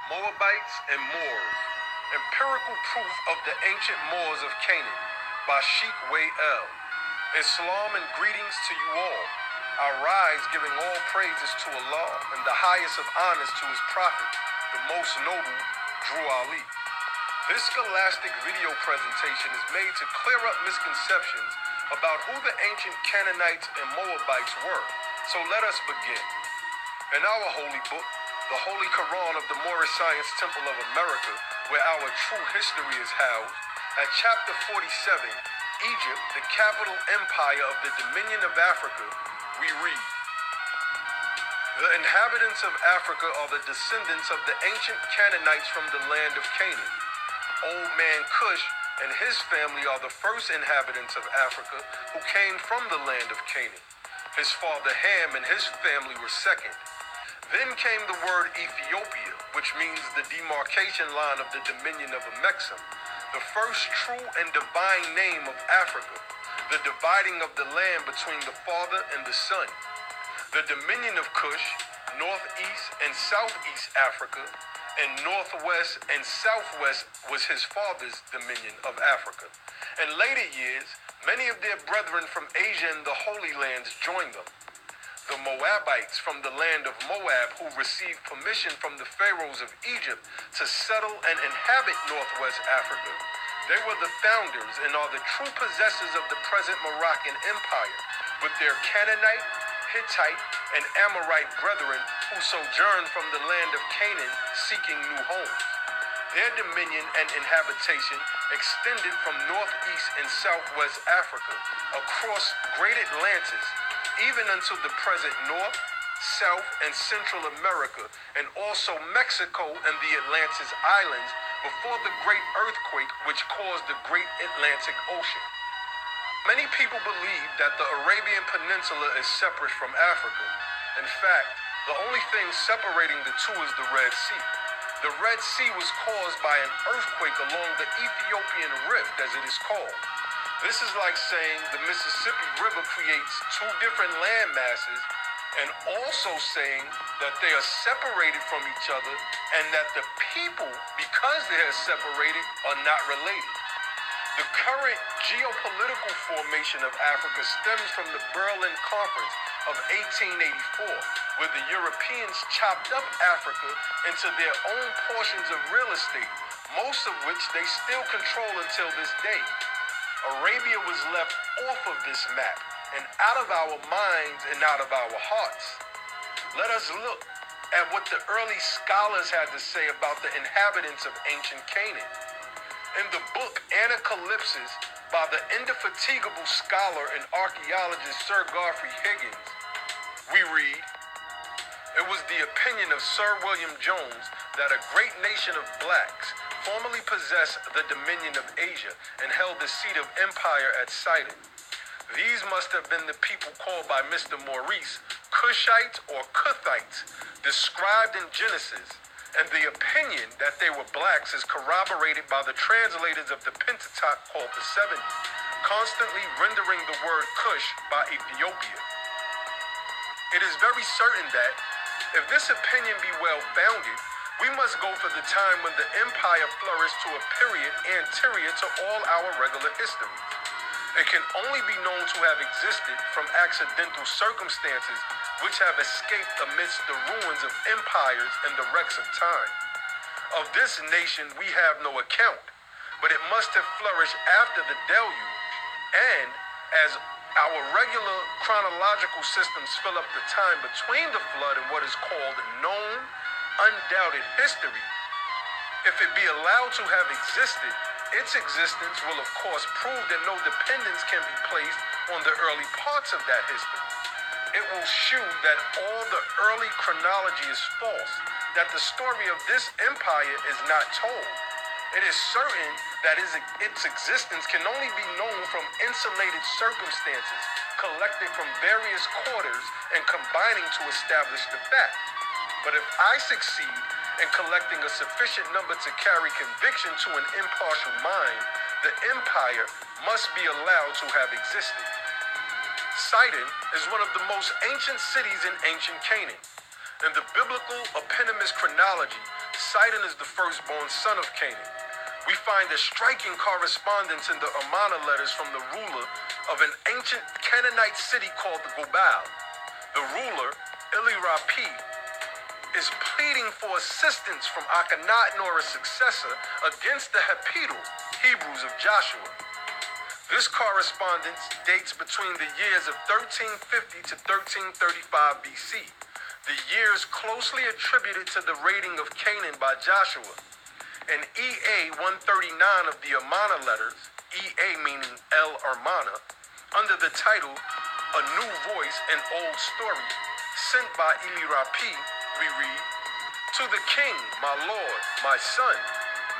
Moabites and Moors. Empirical proof of the ancient Moors of Canaan by Sheikh Way-El. Islam and greetings to you all. I rise giving all praises to Allah and the highest of honors to his prophet, the most noble, Drew Ali. This scholastic video presentation is made to clear up misconceptions about who the ancient Cannanites and Moabites were. So let us begin. In our holy book, the Holy Quran of the Moorish Science Temple of America, where our true history is housed, at chapter 47, Egypt, the capital empire of the Dominion of Africa, we read, "The inhabitants of Africa are the descendants of the ancient Cannanites from the land of Canaan. Old man Cush and his family are the first inhabitants of Africa who came from the land of Canaan. His father Ham and his family were second. Then came the word Ethiopia, which means the demarcation line of the dominion of Amexem, the first true and divine name of Africa, the dividing of the land between the father and the son. The dominion of Cush, northeast and southeast Africa, and northwest and southwest was his father's dominion of Africa. In later years, many of their brethren from Asia and the Holy Lands joined them. The Moabites from the land of Moab, who received permission from the pharaohs of Egypt to settle and inhabit northwest Africa. They were the founders and are the true possessors of the present Moroccan Empire, with their Canaanite, Hittite, and Amorite brethren who sojourned from the land of Canaan seeking new homes. Their dominion and inhabitation extended from northeast and southwest Africa, across Great Atlantis, even unto the present North, South, and Central America, and also Mexico and the Atlantis Islands before the great earthquake which caused the great Atlantic Ocean. Many people believe that the Arabian Peninsula is separate from Africa. In fact, the only thing separating the two is the Red Sea. The Red Sea was caused by an earthquake along the Ethiopian Rift, as it is called. This is like saying the Mississippi River creates two different land masses, and also saying that they are separated from each other and that the people, because they are separated, are not related. The current geopolitical formation of Africa stems from the Berlin Conference of 1884, where the Europeans chopped up Africa into their own portions of real estate, most of which they still control until this day. Arabia was left off of this map and out of our minds and out of our hearts. Let us look at what the early scholars had to say about the inhabitants of ancient Canaan. In the book Anacalypsis by the indefatigable scholar and archaeologist Sir Godfrey Higgins, we read, "It was the opinion of Sir William Jones that a great nation of blacks formerly possessed the dominion of Asia and held the seat of empire at Sidon. These must have been the people called by Mr. Maurice Cushites or Cuthites, described in Genesis, and the opinion that they were blacks is corroborated by the translators of the Pentateuch called the 70, constantly rendering the word Cush by Ethiopia. It is very certain that, if this opinion be well founded, we must go for the time when the empire flourished to a period anterior to all our regular histories. It can only be known to have existed from accidental circumstances which have escaped amidst the ruins of empires and the wrecks of time. Of this nation we have no account, but it must have flourished after the deluge, and as our regular chronological systems fill up the time between the flood and what is called known, undoubted history, if it be allowed to have existed, its existence will of course prove that no dependence can be placed on the early parts of that history. It will shew that all the early chronology is false, that the story of this empire is not told. It is certain that its existence can only be known from insulated circumstances, collected from various quarters and combining to establish the fact. But if I succeed in collecting a sufficient number to carry conviction to an impartial mind, the empire must be allowed to have existed. Sidon is one of the most ancient cities in ancient Canaan. In the biblical eponymous chronology, Sidon is the firstborn son of Canaan. We find a striking correspondence in the Amana letters from the ruler of an ancient Cannanite city called the Gubal. The ruler, Eli-Rapi, is pleading for assistance from Akhenaten or a successor against the Hephital, Hebrews of Joshua. This correspondence dates between the years of 1350 to 1335 BC, the years closely attributed to the raiding of Canaan by Joshua. In EA 139 of the Amana letters, EA meaning El Armana, under the title A New Voice, an Old Story, sent by Eli-Rapi, we read, "To the king, my lord, my son,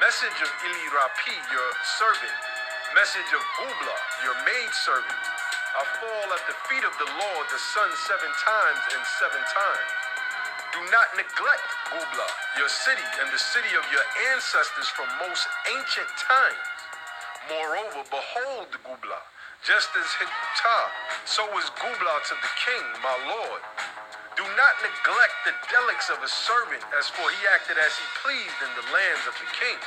message of Eli-Rapi, your servant, message of Gubla, your maidservant. I fall at the feet of the Lord, the sun 7 times and 7 times. Do not neglect Gubla, your city, and the city of your ancestors from most ancient times. Moreover, behold Gubla, just as Hittah, so is Gubla to the king, my lord. Do not neglect the delicts of a servant, as for he acted as he pleased in the lands of the king."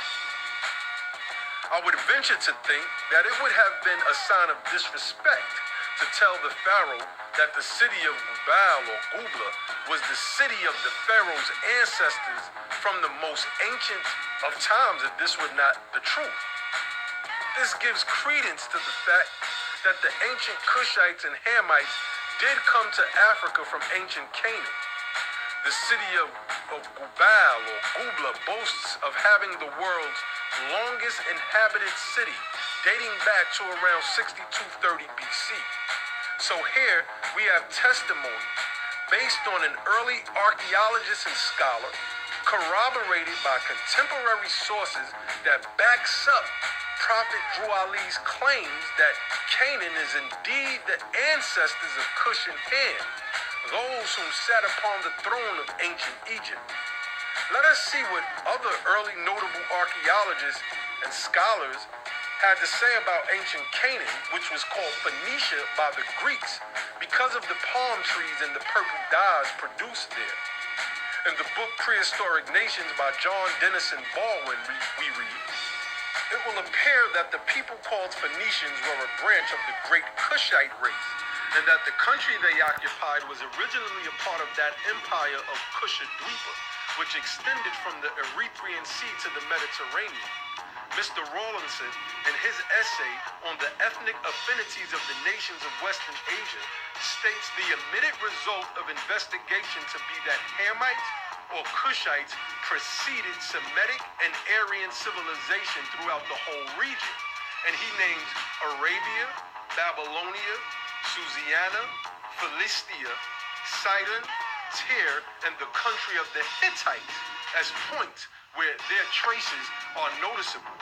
I would venture to think that it would have been a sign of disrespect to tell the Pharaoh that the city of Gubal or Gubla was the city of the Pharaoh's ancestors from the most ancient of times, if this were not the truth. This gives credence to the fact that the ancient Cushites and Hamites did come to Africa from ancient Canaan. The city of Gubal or Gubla boasts of having the world's longest inhabited city, dating back to around 6230 BC. So here we have testimony based on an early archaeologist and scholar, corroborated by contemporary sources that backs up Prophet Drew Ali's claims that Canaan is indeed the ancestors of Cush and Ham, those whom sat upon the throne of ancient Egypt. Let us see what other early notable archaeologists and scholars had to say about ancient Canaan, which was called Phoenicia by the Greeks because of the palm trees and the purple dyes produced there. In the book Prehistoric Nations by John Dennison Baldwin, we read, "It will appear that the people called Phoenicians were a branch of the great Cushite race, and that the country they occupied was originally a part of that empire of Kushadweepa, which extended from the Erythraean Sea to the Mediterranean." Mr. Rawlinson, in his essay on the ethnic affinities of the nations of Western Asia, states the immediate result of investigation to be that Hamites or Cushites preceded Semitic and Aryan civilization throughout the whole region, and he names Arabia, Babylonia, Susiana, Philistia, Sidon, Tyre, and the country of the Hittites as points where their traces are noticeable.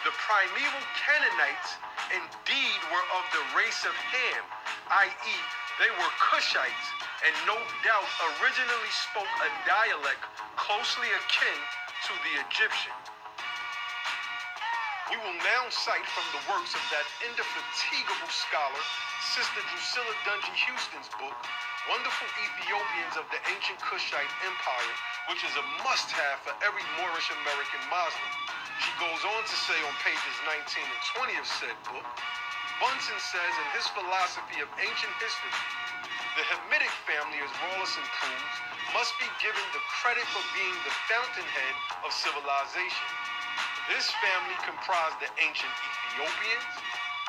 The primeval Canaanites indeed were of the race of Ham, i.e., they were Cushites, and no doubt originally spoke a dialect closely akin to the Egyptian. We will now cite from the works of that indefatigable scholar, Sister Drusilla Dungy Houston's book, Wonderful Ethiopians of the Ancient Kushite Empire, which is a must-have for every Moorish American Muslim. She goes on to say on pages 19 and 20 of said book, Bunsen says in his philosophy of ancient history, the Hamitic family, as Rawlinson proves, must be given the credit for being the fountainhead of civilization. This family comprised the ancient Ethiopians,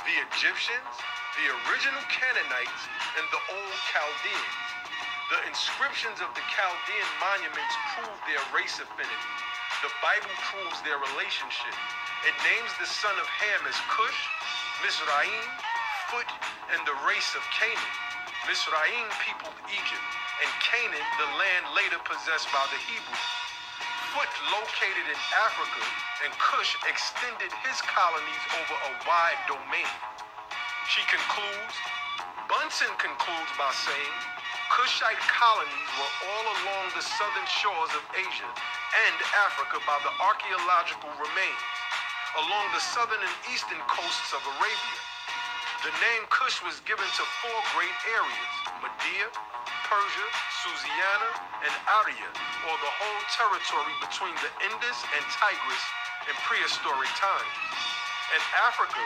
the Egyptians, the original Canaanites, and the old Chaldeans. The inscriptions of the Chaldean monuments prove their race affinity. The Bible proves their relationship. It names the son of Ham as Cush, Mizraim, Phut, and the race of Canaan. Mizraim peopled Egypt, and Canaan the land later possessed by the Hebrews. Phut located in Africa, and Cush extended his colonies over a wide domain. She concludes, Bunsen concludes by saying, Cushite colonies were all along the southern shores of Asia and Africa by the archaeological remains, along the southern and eastern coasts of Arabia. The name Cush was given to 4 great areas, Media, Persia, Susiana, and Arya, or the whole territory between the Indus and Tigris in prehistoric times. In Africa,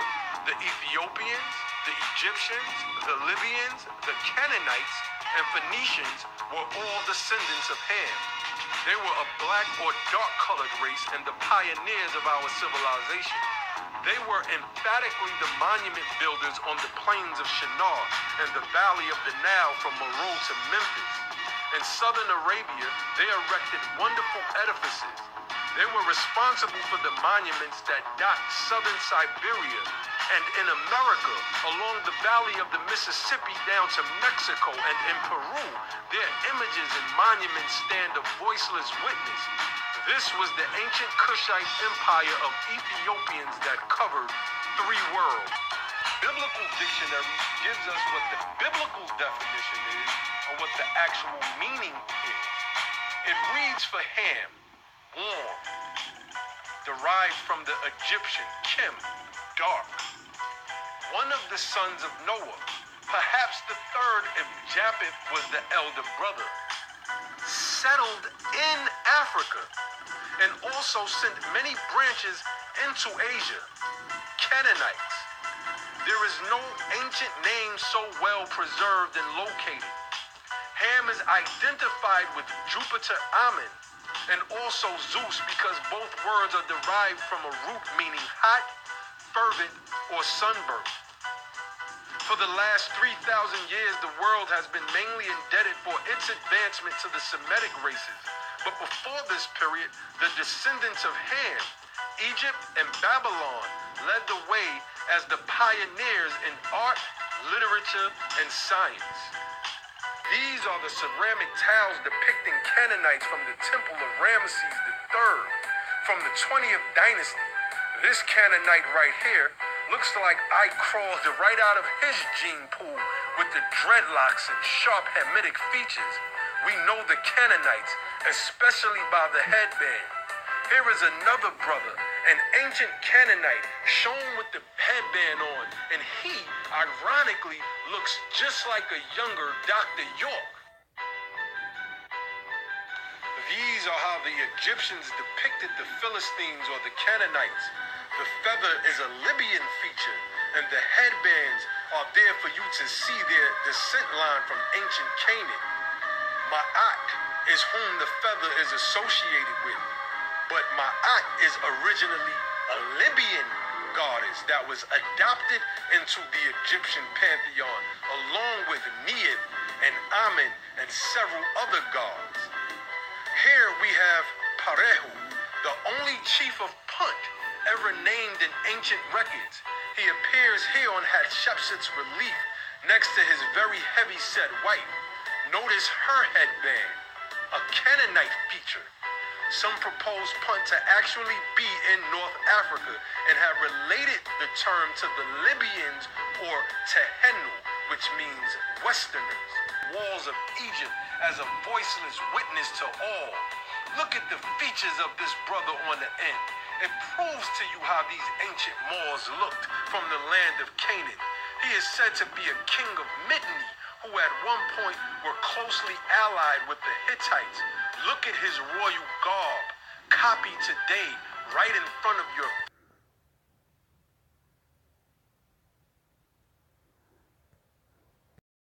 the Ethiopians, the Egyptians, the Libyans, the Cannanites, and Phoenicians were all descendants of Ham. They were a black or dark-colored race and the pioneers of our civilization. They were emphatically the monument builders on the plains of Shinar and the valley of the Nile from Meroe to Memphis. In southern Arabia, they erected wonderful edifices. They were responsible for the monuments that dot southern Siberia, and in America, along the valley of the Mississippi down to Mexico and in Peru, their images and monuments stand a voiceless witness. This was the ancient Kushite empire of Ethiopians that covered 3 worlds. Biblical dictionary gives us what the biblical definition is and what the actual meaning is. It reads for Ham, warm, derived from the Egyptian Kim, dark. One of the sons of Noah, perhaps the third if Japheth was the elder brother, settled in Africa and also sent many branches into Asia, Cannanites. There is no ancient name so well preserved and located. Ham is identified with Jupiter Ammon and also Zeus because both words are derived from a root meaning hot, fervent, or sunburnt. For the last 3,000 years, the world has been mainly indebted for its advancement to the Semitic races. But before this period, the descendants of Ham, Egypt, and Babylon led the way as the pioneers in art, literature, and science. These are the ceramic tiles depicting Cannanites from the temple of Ramesses III from the 20th dynasty. This Cannanite right here looks like I crawled right out of his gene pool with the dreadlocks and sharp Hamitic features. We know the Cannanites, especially by the headband. Here is another brother, an ancient Cannanite, shown with the headband on, and he, ironically, looks just like a younger Dr. York. These are how the Egyptians depicted the Philistines or the Cannanites. The feather is a Libyan feature, and the headbands are there for you to see their descent line from ancient Canaan. Ma'at is whom the feather is associated with, but Ma'at is originally a Libyan goddess that was adopted into the Egyptian pantheon, along with Neith and Amen and several other gods. Here we have Parehu, the only chief of Punt ever named in ancient records. He appears here on Hatshepsut's relief next to his very heavy-set wife. Notice her headband, a Cannanite feature. Some propose Punt to actually be in North Africa and have related the term to the Libyans or Tehenu, which means Westerners. Walls of Egypt as a voiceless witness to all. Look at the features of this brother on the end. It proves to you how these ancient Moors looked from the land of Canaan. He is said to be a king of Mitanni, who at one point were closely allied with the Hittites. Look at his royal garb, copied today right in front of your